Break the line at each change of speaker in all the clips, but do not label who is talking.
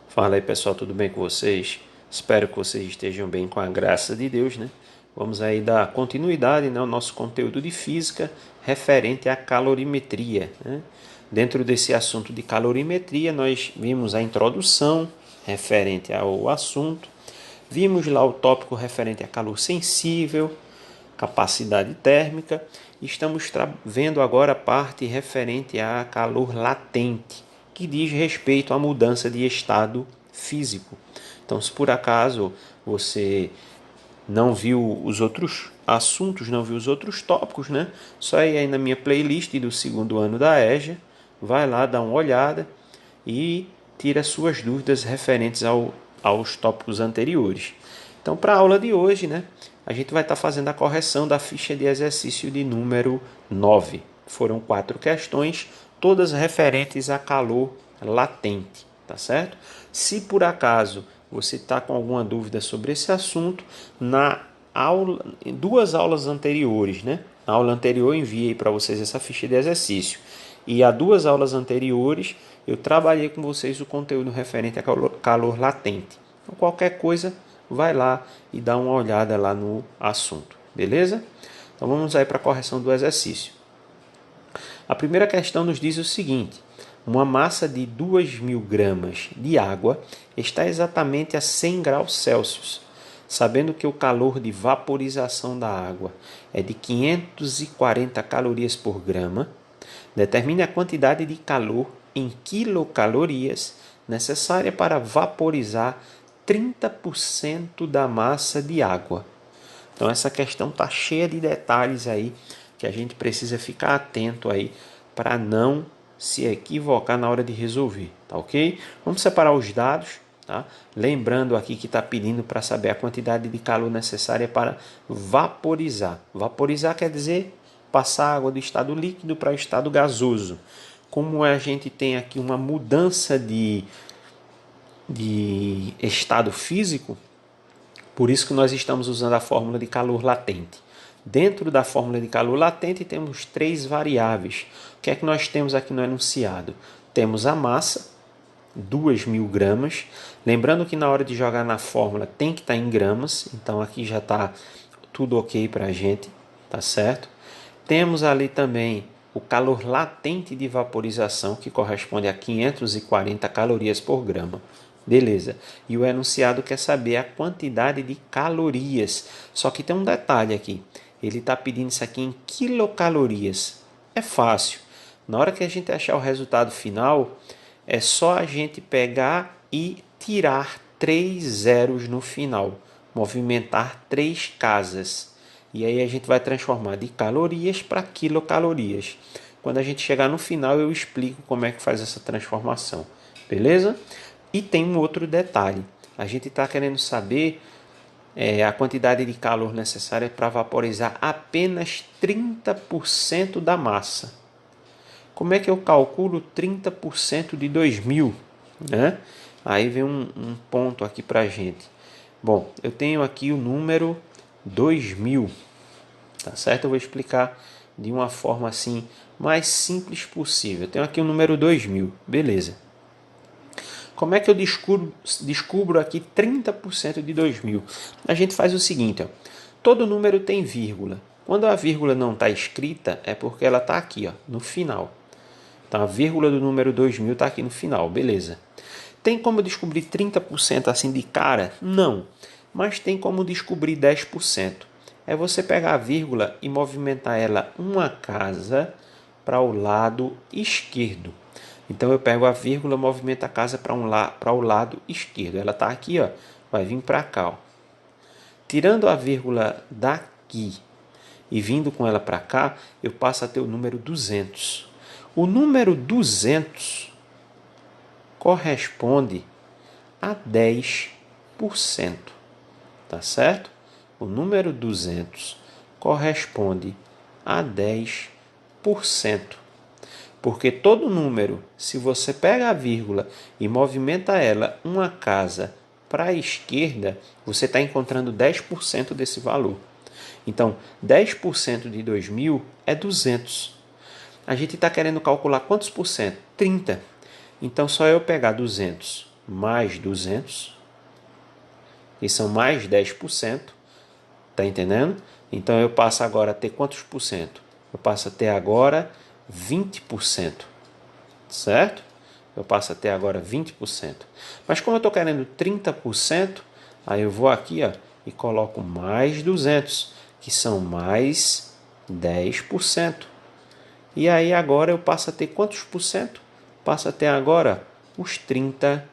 Fala aí pessoal, tudo bem com vocês? Espero que vocês estejam bem com a graça de Deus, né? Vamos aí dar continuidade, né, ao nosso conteúdo de física referente à calorimetria, né? Dentro desse assunto de calorimetria, nós vimos a introdução referente ao assunto, vimos lá o tópico referente a calor sensível, capacidade térmica, e estamos vendo agora a parte referente a calor latente, que diz respeito à mudança de estado físico. Então, se por acaso você não viu os outros assuntos, não viu os outros tópicos, né? Só ir aí na minha playlist do segundo ano da EJA, vai lá, dá uma olhada e tira suas dúvidas referentes aos tópicos anteriores. Então, para a aula de hoje, né, a gente vai estar fazendo a correção da ficha de exercício de número 9. Foram 4 questões, todas referentes a calor latente, tá certo? Se por acaso você está com alguma dúvida sobre esse assunto, em 2 aulas anteriores, né? Na aula anterior eu enviei para vocês essa ficha de exercício. E há 2 aulas anteriores eu trabalhei com vocês o conteúdo referente a calor latente. Então, qualquer coisa, vai lá e dá uma olhada lá no assunto, beleza? Então vamos aí para a correção do exercício. A primeira questão nos diz o seguinte: uma massa de 2.000 gramas de água está exatamente a 100 graus Celsius. Sabendo que o calor de vaporização da água é de 540 calorias por grama, determine a quantidade de calor em quilocalorias necessária para vaporizar 30% da massa de água. Então essa questão está cheia de detalhes aí que a gente precisa ficar atento aí para não se equivocar na hora de resolver, tá ok? Vamos separar os dados, tá? Lembrando aqui que está pedindo para saber a quantidade de calor necessária para vaporizar. Vaporizar quer dizer passar água do estado líquido para o estado gasoso. Como a gente tem aqui uma mudança de estado físico, por isso que nós estamos usando a fórmula de calor latente. Dentro da fórmula de calor latente temos 3 variáveis. O que é que nós temos aqui no enunciado? Temos a massa, 2.000 gramas. Lembrando que na hora de jogar na fórmula tem que estar em gramas, então aqui já está tudo ok para a gente, tá certo? Temos ali também o calor latente de vaporização, que corresponde a 540 calorias por grama. Beleza. E o enunciado quer saber a quantidade de calorias. Só que tem um detalhe aqui. Ele está pedindo isso aqui em quilocalorias. É fácil. Na hora que a gente achar o resultado final, é só a gente pegar e tirar 3 zeros no final. Movimentar 3 casas. E aí a gente vai transformar de calorias para quilocalorias. Quando a gente chegar no final, eu explico como é que faz essa transformação. Beleza? E tem um outro detalhe. A gente está querendo saber a quantidade de calor necessária para vaporizar apenas 30% da massa. Como é que eu calculo 30% de 2.000? Né? Aí vem um ponto aqui para a gente. Bom, eu tenho aqui o número 2.000. Tá certo? Eu vou explicar de uma forma assim mais simples possível. Eu tenho aqui o número 2.000. Beleza. Como é que eu descubro aqui 30% de 2.000? A gente faz o seguinte, ó. Todo número tem vírgula. Quando a vírgula não está escrita, é porque ela está aqui, ó, no final. Então, a vírgula do número 2.000 está aqui no final, beleza. Tem como descobrir 30% assim de cara? Não, mas tem como descobrir 10%. É você pegar a vírgula e movimentar ela uma casa para o lado esquerdo. Então eu pego a vírgula, movimento a casa para o lado esquerdo. Ela está aqui, ó, vai vir para cá. Ó. Tirando a vírgula daqui e vindo com ela para cá, eu passo a ter o número 200. O número 200 corresponde a 10%. Tá certo? O número 200 corresponde a 10%. Porque todo número, se você pega a vírgula e movimenta ela uma casa para a esquerda, você está encontrando 10% desse valor. Então, 10% de 2.000 é 200. A gente está querendo calcular quantos por cento? 30. Então, só eu pegar 200 mais 200, que são mais 10%. Tá entendendo? Então eu passo agora a ter quantos por cento? Eu passo a ter agora 20%. Certo? Eu passo a ter agora 20%. Mas como eu estou querendo 30%, aí eu vou aqui, ó, e coloco mais 200, que são mais 10%. E aí agora eu passo a ter quantos por cento? Passo a ter agora os 30%.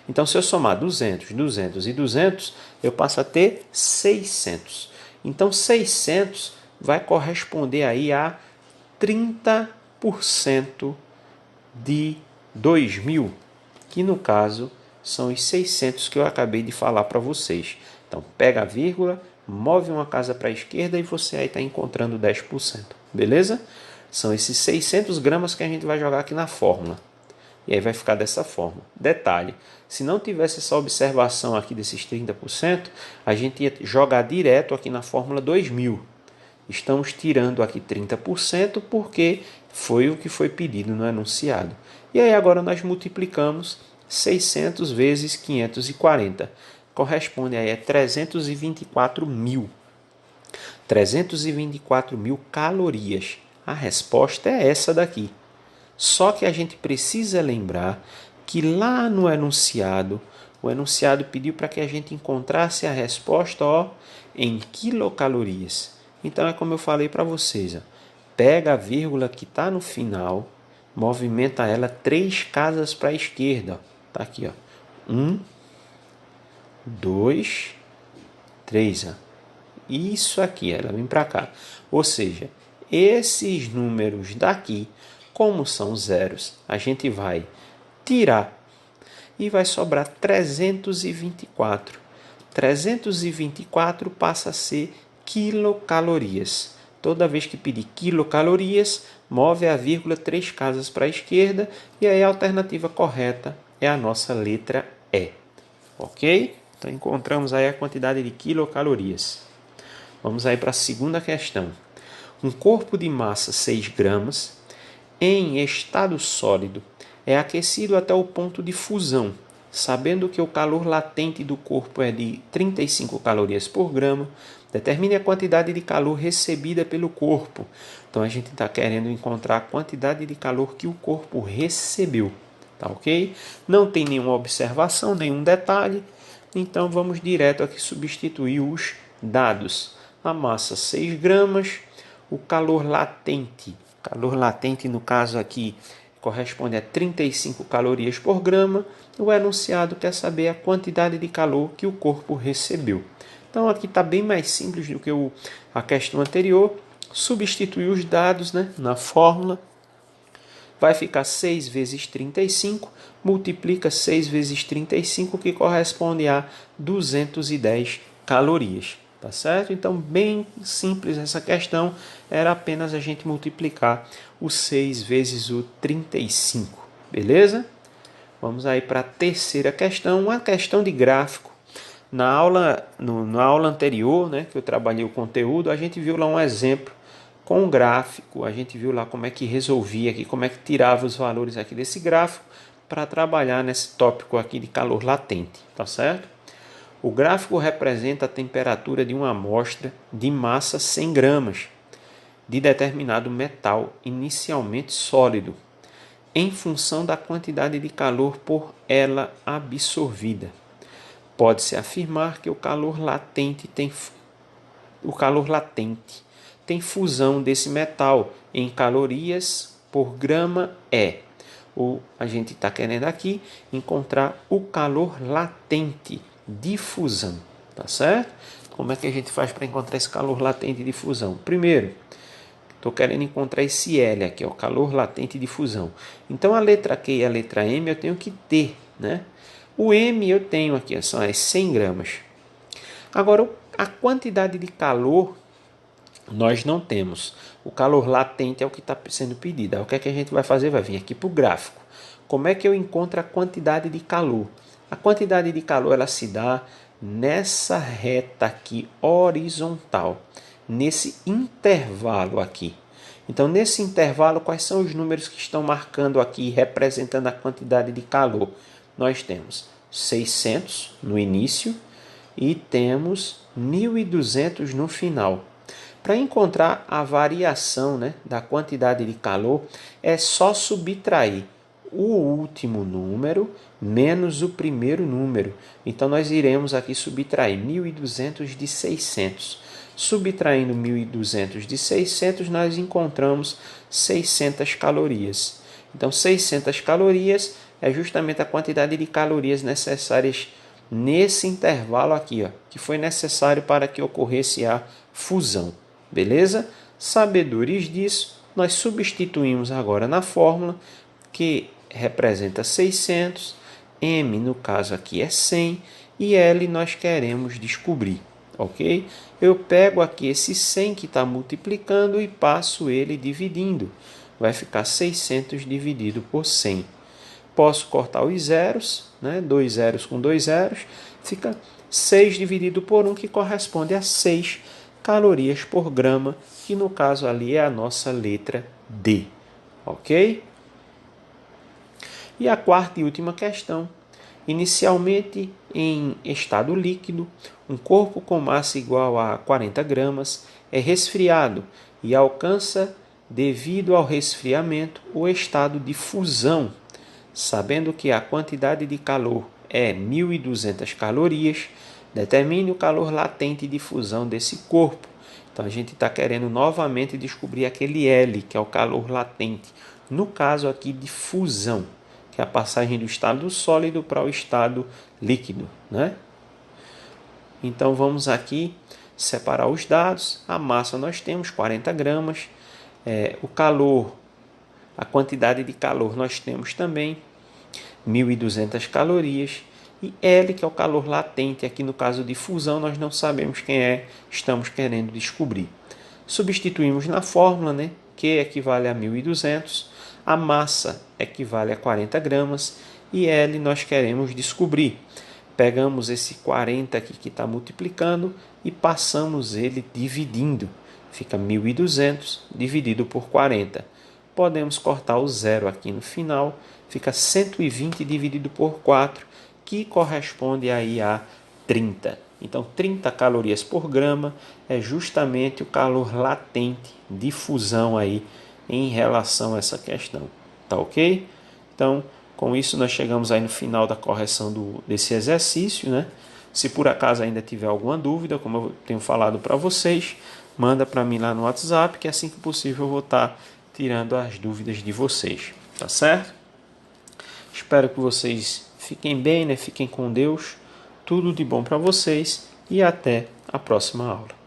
Então, se eu somar 200, 200 e 200, eu passo a ter 600. Então, 600 vai corresponder aí a 30% de 2.000, que no caso são os 600 que eu acabei de falar para vocês. Então, pega a vírgula, move uma casa para a esquerda e você aí está encontrando 10%. Beleza? São esses 600 gramas que a gente vai jogar aqui na fórmula. E aí vai ficar dessa forma. Detalhe, se não tivesse essa observação aqui desses 30%, a gente ia jogar direto aqui na fórmula 2.000. Estamos tirando aqui 30% porque foi o que foi pedido no enunciado. E aí agora nós multiplicamos 600 vezes 540. Corresponde aí a 324.000. 324.000 calorias. A resposta é essa daqui. Só que a gente precisa lembrar que lá no enunciado, o enunciado pediu para que a gente encontrasse a resposta em quilocalorias. Então é como eu falei para vocês. Pega a vírgula que está no final, movimenta ela 3 casas para a esquerda. Está aqui. 1, 2, 3. Isso aqui, ela vem para cá. Ou seja, esses números daqui, como são zeros, a gente vai tirar e vai sobrar 324. 324 passa a ser quilocalorias. Toda vez que pedir quilocalorias, move a vírgula 3 casas para a esquerda e aí a alternativa correta é a nossa letra E. Ok? Então encontramos aí a quantidade de quilocalorias. Vamos aí para a segunda questão. Um corpo de massa 6 gramas em estado sólido é aquecido até o ponto de fusão, sabendo que o calor latente do corpo é de 35 calorias por grama, determine a quantidade de calor recebida pelo corpo. Então a gente está querendo encontrar a quantidade de calor que o corpo recebeu, tá ok? Não tem nenhuma observação, nenhum detalhe, então vamos direto aqui substituir os dados. A massa 6 gramas, o calor latente no caso aqui corresponde a 35 calorias por grama. O enunciado quer saber a quantidade de calor que o corpo recebeu. Então aqui está bem mais simples do que a questão anterior. Substituir os dados, né, na fórmula. Vai ficar 6 vezes 35, multiplica 6 vezes 35, que corresponde a 210 calorias. Tá certo? Então, bem simples essa questão, era apenas a gente multiplicar o 6 vezes o 35, beleza? Vamos aí para a terceira questão, uma questão de gráfico. Na aula anterior, né, que eu trabalhei o conteúdo, a gente viu lá um exemplo com um gráfico, a gente viu lá como é que resolvia aqui, como é que tirava os valores aqui desse gráfico para trabalhar nesse tópico aqui de calor latente, tá certo? O gráfico representa a temperatura de uma amostra de massa 100 gramas de determinado metal inicialmente sólido, em função da quantidade de calor por ela absorvida. Pode-se afirmar que o calor latente tem fusão desse metal em calorias por grama E. Ou a gente está querendo aqui encontrar o calor latente de fusão, tá certo? Como é que a gente faz para encontrar esse calor latente de fusão? Primeiro, estou querendo encontrar esse L aqui, o calor latente de fusão. Então a letra Q e a letra M eu tenho que ter, né? O M eu tenho aqui, são as 100 gramas. Agora, a quantidade de calor nós não temos. O calor latente é o que está sendo pedido. Aí, o que é que a gente vai fazer? Vai vir aqui para o gráfico. Como é que eu encontro a quantidade de calor? A quantidade de calor ela se dá nessa reta aqui horizontal, nesse intervalo aqui. Então, nesse intervalo, quais são os números que estão marcando aqui, representando a quantidade de calor? nós temos 600 no início e temos 1.200 no final. Para encontrar a variação, né, da quantidade de calor, é só subtrair o último número menos o primeiro número. Então, nós iremos aqui subtrair 1.200 de 600. Subtraindo 1.200 de 600, nós encontramos 600 calorias. Então, 600 calorias é justamente a quantidade de calorias necessárias nesse intervalo aqui, ó, que foi necessário para que ocorresse a fusão. Beleza? Sabedores disso, nós substituímos agora na fórmula, que representa 600, M no caso aqui é 100 e L nós queremos descobrir, ok? Eu pego aqui esse 100 que está multiplicando e passo ele dividindo. Vai ficar 600 dividido por 100. Posso cortar os zeros, né? 2 zeros com 2 zeros, fica 6 dividido por 1, que corresponde a 6 calorias por grama, que no caso ali é a nossa letra D, ok? E a quarta e última questão. Inicialmente, em estado líquido, um corpo com massa igual a 40 gramas é resfriado e alcança, devido ao resfriamento, o estado de fusão. Sabendo que a quantidade de calor é 1.200 calorias, determine o calor latente de fusão desse corpo. Então, a gente está querendo novamente descobrir aquele L, que é o calor latente. No caso aqui de fusão, que é a passagem do estado sólido para o estado líquido, né? Então, vamos aqui separar os dados. A massa nós temos 40 gramas. O calor, a quantidade de calor nós temos também 1.200 calorias. E L, que é o calor latente, aqui no caso de fusão, nós não sabemos quem é, estamos querendo descobrir. Substituímos na fórmula, né? Q equivale a 1.200, a massa equivale a 40 gramas e L nós queremos descobrir. Pegamos esse 40 aqui que está multiplicando e passamos ele dividindo. Fica 1.200 dividido por 40. Podemos cortar o zero aqui no final, fica 120 dividido por 4, que corresponde aí a 30. Então, 30 calorias por grama é justamente o calor latente de fusão aí em relação a essa questão. Tá ok? Então, com isso nós chegamos aí no final da correção desse exercício, né? Se por acaso ainda tiver alguma dúvida, como eu tenho falado para vocês, manda para mim lá no WhatsApp, que assim que possível eu vou estar tirando as dúvidas de vocês. Tá certo? Espero que vocês fiquem bem, né? Fiquem com Deus. Tudo de bom para vocês e até a próxima aula.